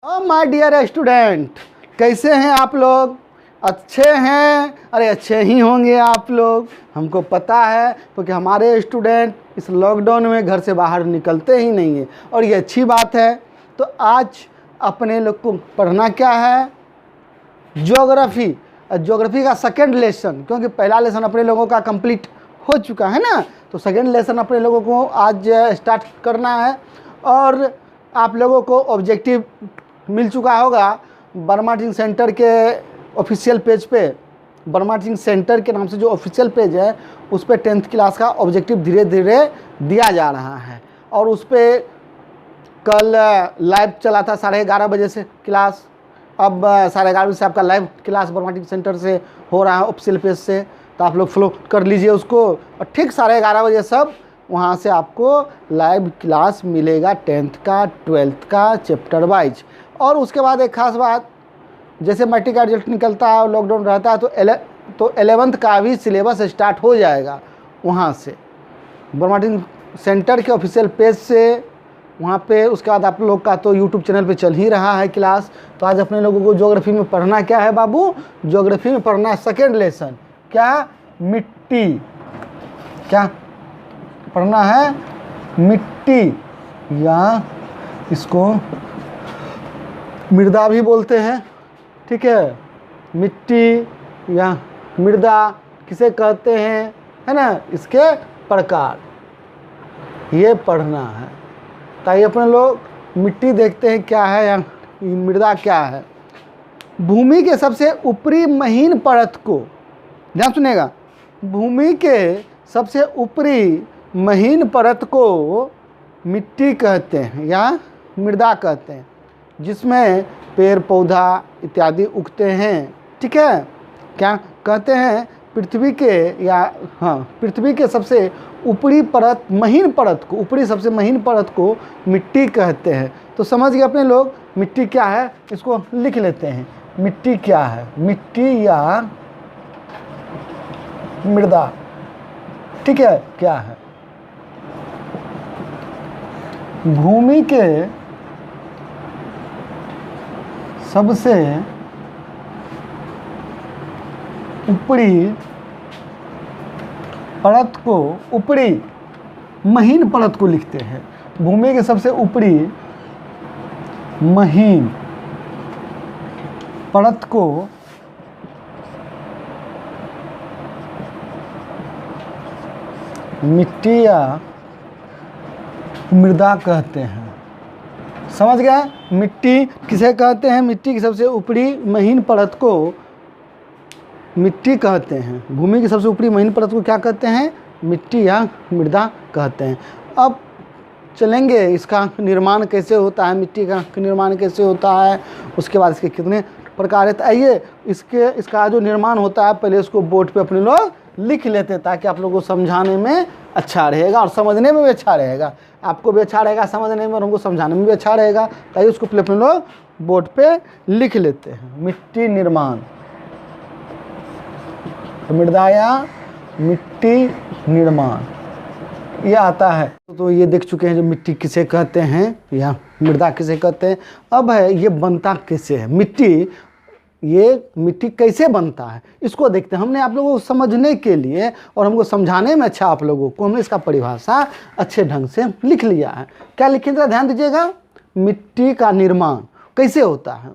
My dear student, कैसे हैं आप लोग? अच्छे हैं? अरे अच्छे ही होंगे आप लोग, हमको पता है, क्योंकि हमारे स्टूडेंट इस लॉकडाउन में घर से बाहर निकलते ही नहीं है और ये अच्छी बात है। तो आज अपने लोग को पढ़ना क्या है? ज्योग्राफी। ज्योग्राफी का सेकंड लेसन, क्योंकि पहला लेसन अपने लोगों का कंप्लीट हो चुका है ना, तो सेकंड लेसन अपने लोगों को आज स्टार्ट करना है। और आप लोगों को ऑब्जेक्टिव मिल चुका होगा वर्मा टीचिंग सेंटर के ऑफिशियल पेज पे। वर्मा टीचिंग सेंटर के नाम से जो ऑफिशियल पेज है उस पर 10th क्लास का ऑब्जेक्टिव धीरे धीरे दिया जा रहा है। और उस पर कल लाइव चला था 11:30 बजे से क्लास। अब 11:30 बजे से आपका live class Verma teaching centre से हो रहा है ऑफिशियल पेज से, तो आप लोग फॉलो कर लीजिए उसको। और ठीक 11:30 बजे सब वहाँ से आपको लाइव क्लास मिलेगा 10th का 12th का चैप्टर वाइज। और उसके बाद एक खास बात, जैसे मैट्रिक का रिजल्ट निकलता है और लॉकडाउन रहता है तो 11th का भी सिलेबस स्टार्ट हो जाएगा वहाँ से वर्मा टीचिंग सेंटर के ऑफिशियल पेज से वहाँ पे। उसके बाद आप लोग का तो यूट्यूब चैनल पे चल ही रहा है क्लास। तो आज अपने लोगों को ज्योग्राफी में पढ़ना क्या है बाबू? ज्योग्राफी में पढ़ना है सेकेंड लेसन। क्या? मिट्टी। क्या पढ़ना है? मिट्टी, या इसको मृदा भी बोलते हैं, ठीक है। मिट्टी या मृदा किसे कहते हैं, है ना, इसके प्रकार ये पढ़ना है। ताकि अपने लोग मिट्टी देखते हैं क्या है या मृदा क्या है। भूमि के सबसे ऊपरी महीन परत को, ध्यान सुनिएगा, भूमि के सबसे ऊपरी महीन परत को मिट्टी कहते हैं या मृदा कहते हैं, जिसमें पेड़ पौधा इत्यादि उगते हैं, ठीक है। क्या कहते हैं? पृथ्वी के सबसे ऊपरी परत, महीन परत को, ऊपरी सबसे महीन परत को मिट्टी कहते हैं। तो समझ गए अपने लोग मिट्टी क्या है? इसको लिख लेते हैं। मिट्टी क्या है? मिट्टी या मृदा, ठीक है, क्या है? भूमि के सबसे ऊपरी परत को, ऊपरी महीन परत को लिखते हैं। भूमि के सबसे ऊपरी महीन परत को मिट्टी या मृदा कहते हैं। समझ गए? मिट्टी किसे कहते हैं? मिट्टी की सबसे ऊपरी महीन परत को मिट्टी कहते हैं। भूमि की सबसे ऊपरी महीन परत को क्या कहते हैं? मिट्टी या मृदा कहते हैं। अब चलेंगे इसका निर्माण कैसे होता है, मिट्टी का निर्माण कैसे होता है, उसके बाद इसके कितने प्रकार है। तो आइए इसका जो निर्माण होता है पहले उसको बोर्ड पे अपने लोग लिख लेते हैं, ताकि आप लोगों को समझाने में अच्छा रहेगा और समझने में भी अच्छा रहेगा। आपको भी अच्छा रहेगा समझने में और हमको समझाने में भी अच्छा रहेगा। ताकि उसको पहले अपने लोग बोर्ड पे लिख लेते हैं। मिट्टी निर्माण, मृदा या मिट्टी निर्माण, ये आता है। तो ये देख चुके हैं जो मिट्टी किसे कहते हैं या मृदा किसे कहते हैं। अब है ये बनता कैसे है मिट्टी, ये मिट्टी कैसे बनता है इसको देखते हैं। हमने आप लोगों को समझने के लिए और हमको समझाने में अच्छा आप लोगों को हमने इसका परिभाषा अच्छे ढंग से लिख लिया है। क्या लिखे जरा ध्यान दीजिएगा। मिट्टी का निर्माण कैसे होता है?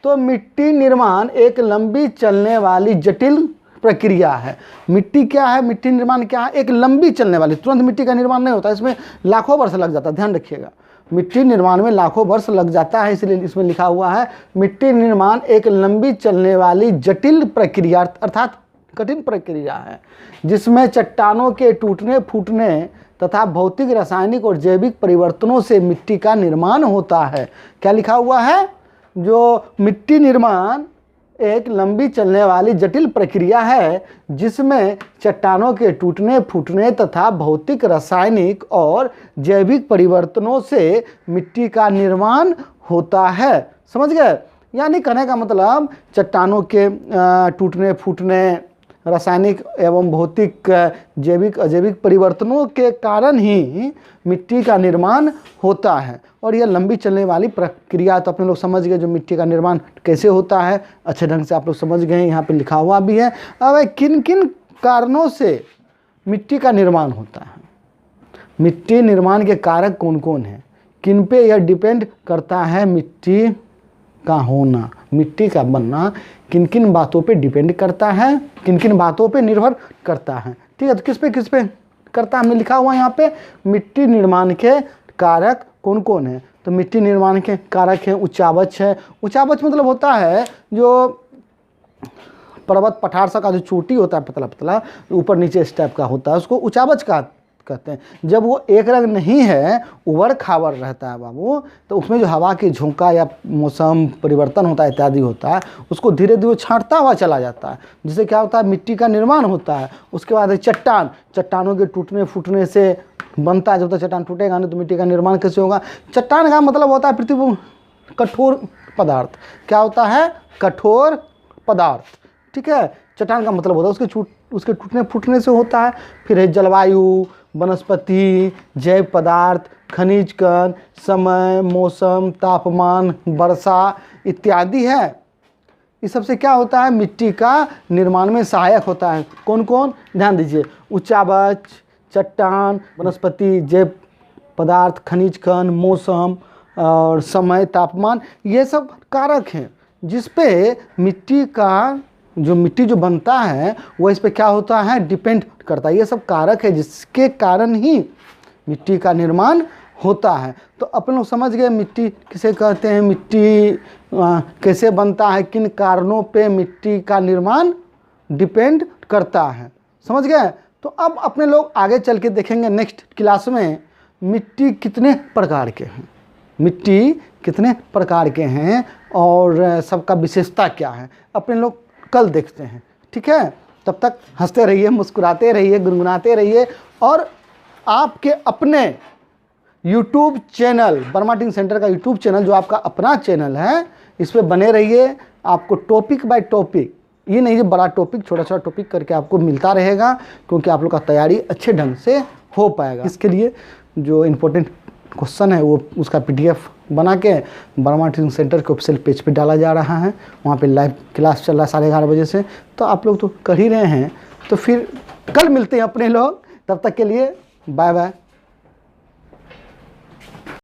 तो मिट्टी निर्माण एक लंबी चलने वाली जटिल प्रक्रिया है। मिट्टी क्या है? मिट्टी निर्माण क्या है? एक लंबी चलने वाली, तुरंत मिट्टी का निर्माण नहीं होता, इसमें लाखों वर्ष लग जाता है। ध्यान रखिएगा, मिट्टी निर्माण में लाखों वर्ष लग जाता है, इसलिए इसमें लिखा हुआ है मिट्टी निर्माण एक लंबी चलने वाली जटिल प्रक्रिया अर्थात कठिन प्रक्रिया है, जिसमें चट्टानों के टूटने फूटने तथा भौतिक, रासायनिक और जैविक परिवर्तनों से मिट्टी का निर्माण होता है। क्या लिखा हुआ है? जो मिट्टी निर्माण एक लंबी चलने वाली जटिल प्रक्रिया है, जिसमें चट्टानों के टूटने फूटने तथा भौतिक, रासायनिक और जैविक परिवर्तनों से मिट्टी का निर्माण होता है। समझ गए? यानी कहने का मतलब चट्टानों के टूटने फूटने, रासायनिक एवं भौतिक जैविक अजैविक परिवर्तनों के कारण ही मिट्टी का निर्माण होता है। और यह लंबी चलने वाली प्रक्रिया, तो अपने लोग समझ गए जो मिट्टी का निर्माण कैसे होता है, अच्छे ढंग से आप लोग समझ गए, यहाँ पे लिखा हुआ भी है। अब किन किन कारणों से मिट्टी का निर्माण होता है, मिट्टी निर्माण के कारक कौन कौन हैं, किन पे यह डिपेंड करता है, मिट्टी का होना, मिट्टी का बनना किन किन बातों पे डिपेंड करता है, किन किन बातों पे निर्भर करता है। ठीक है, तो किस पे करता है, हमने लिखा हुआ यहाँ पे मिट्टी निर्माण के कारक कौन कौन है। तो मिट्टी निर्माण के कारक हैं उच्चावच है। उच्चावच मतलब होता है जो पर्वत पठार सा का जो चोटी होता है पतला पतला ऊपर नीचे इस टाइप का होता है, उसको उच्चावच का कहते हैं। जब वो एक रंग नहीं है, उबड़ खाबड़ रहता है बाबू, तो उसमें जो हवा की झोंका या मौसम परिवर्तन होता है इत्यादि होता है, उसको धीरे धीरे छांटता हुआ चला जाता है, जिससे क्या होता है, मिट्टी का निर्माण होता है। उसके बाद चट्टानों के टूटने फूटने से बनता है। जब तक चट्टान टूटेगा नहीं तो मिट्टी का निर्माण कैसे होगा। चट्टान का मतलब होता है पृथ्वी पर कठोर पदार्थ। क्या होता है, कठोर पदार्थ। ठीक है, चट्टान का मतलब होता है उसके टूटने फूटने से होता है। फिर है जलवायु, वनस्पति, जैव पदार्थ, खनिज कण, समय, मौसम, तापमान, वर्षा इत्यादि है। इस सब से क्या होता है, मिट्टी का निर्माण में सहायक होता है। कौन कौन, ध्यान दीजिए, उच्चावच, चट्टान, वनस्पति, जैव पदार्थ, खनिज कण, मौसम और समय, तापमान, ये सब कारक हैं जिस पे मिट्टी जो बनता है वो इस पे क्या होता है, डिपेंड करता है। ये सब कारक है जिसके कारण ही मिट्टी का निर्माण होता है। तो अपन लोग समझ गए मिट्टी किसे कहते हैं, मिट्टी कैसे बनता है, किन कारणों पे मिट्टी का निर्माण डिपेंड करता है, समझ गए। तो अब अपने लोग आगे चल के देखेंगे नेक्स्ट क्लास में मिट्टी कितने प्रकार के हैं, मिट्टी कितने प्रकार के हैं और सबका विशेषता क्या है, अपने लोग कल देखते हैं। ठीक है, तब तक हंसते रहिए, मुस्कुराते रहिए, गुनगुनाते रहिए और आपके अपने YouTube channel Verma teaching centre का YouTube चैनल जो आपका अपना चैनल है, इस पर बने रहिए। आपको टॉपिक बाय टॉपिक, ये नहीं बड़ा टॉपिक, छोटा छोटा टॉपिक करके आपको मिलता रहेगा, क्योंकि आप लोग का तैयारी अच्छे ढंग से हो पाएगा। इसके लिए जो इम्पोर्टेंट क्वेश्चन है वो उसका PDF बना के वर्मा टीचिंग सेंटर के ऑफिशियल पेज पे डाला जा रहा है। वहाँ पे लाइव क्लास चल रहा है 11:30 बजे से, तो आप लोग तो कर ही रहे हैं। तो फिर कल मिलते हैं अपने लोग, तब तक के लिए बाय बाय।